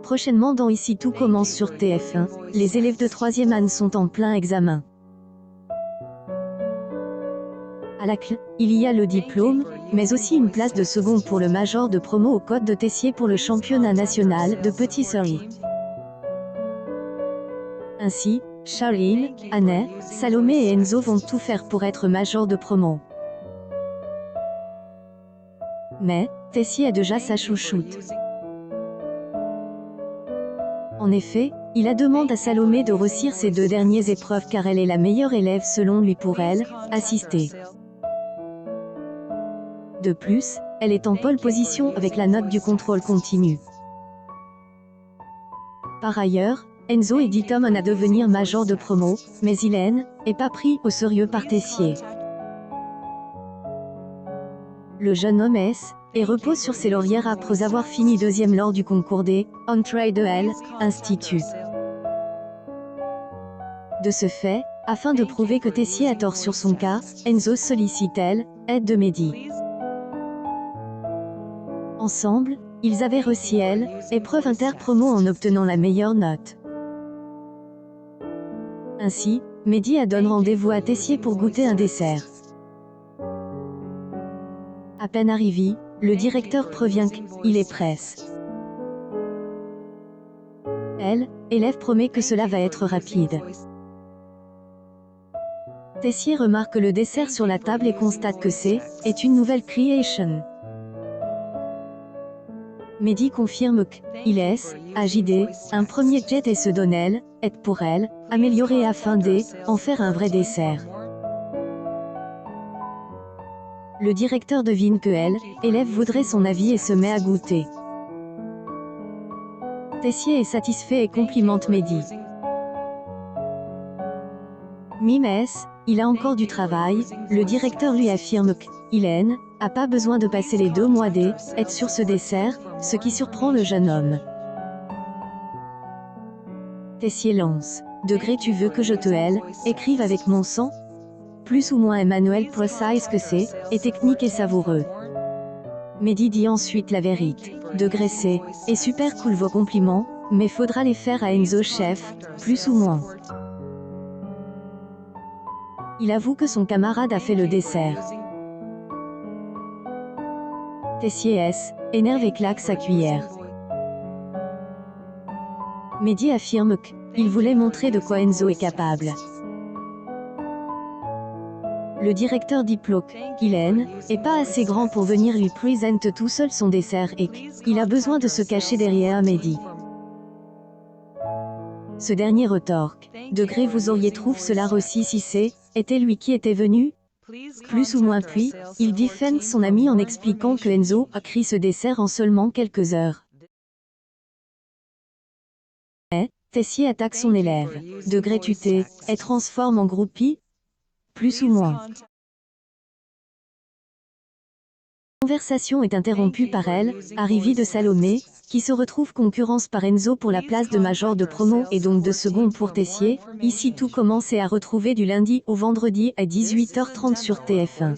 Prochainement dans Ici tout commence sur TF1, les élèves de 3e Anne sont en plein examen. À la clé, il y a le diplôme, mais aussi une place de second pour le major de promo au Côte de Tessier pour le championnat national de pâtisserie. Ainsi, Charline, Anne, Salomé et Enzo vont tout faire pour être major de promo. Mais, Tessier a déjà sa chouchoute. En effet, il a demandé à Salomé de réussir ces 2 dernières épreuves car elle est la meilleure élève selon lui pour elle, assister. De plus, elle est en pole position avec la note du contrôle continu. Par ailleurs, Enzo est dit homme à devenir major de promo, mais il n'est pas pris au sérieux par Tessier. Le jeune homme et repose sur ses lauriers après avoir fini 2e lors du concours des Entrées de L Institut. De ce fait, afin de prouver que Tessier a tort sur son cas, Enzo sollicite l'aide de Mehdi. Ensemble, ils avaient réussi épreuve interpromo en obtenant la meilleure note. Ainsi, Mehdi a donné rendez-vous à Tessier pour goûter un dessert. À peine arrivé, le directeur prévient qu'il est presse. Élève promet que cela va être rapide. Tessier remarque le dessert sur la table et constate que c'est une nouvelle création. Mehdi confirme qu'il est agidé, un premier jet et se donne aide pour améliorer afin d'en faire un vrai dessert. Le directeur devine que élève voudrait son avis et se met à goûter. Tessier est satisfait et complimente Mehdi. Mimes, il a encore du travail, le directeur lui affirme qu'il n'a pas besoin de passer les 2 mois d'aide sur ce dessert, ce qui surprend le jeune homme. Tessier lance. Degré tu veux que je te écrive avec mon sang? Plus ou moins Emmanuel précise que c'est technique et savoureux. Mehdi dit ensuite la vérité. Degré c'est super cool vos compliments, mais faudra les faire à Enzo chef, plus ou moins. Il avoue que son camarade a fait le dessert. Tessier énerve et claque sa cuillère. Mehdi affirme qu'il voulait montrer de quoi Enzo est capable. Le directeur diplôme qu'il n'est pas assez grand pour venir lui présenter tout seul son dessert et qu'il a besoin de se cacher derrière Mehdi. Ce dernier retorque. Degré vous auriez trouvé cela aussi si c'était lui qui était venu? Plus ou moins puis, il défend son ami en expliquant que Enzo a créé ce dessert en seulement quelques heures. Mais, Tessier attaque son élève. Degré tu transforme en groupie? Plus ou moins. La conversation est interrompue par arrivée de Salomé, qui se retrouve concurrence par Enzo pour la place de major de promo et donc de second pour Tessier. Ici tout commence et à retrouver du lundi au vendredi à 18h30 sur TF1.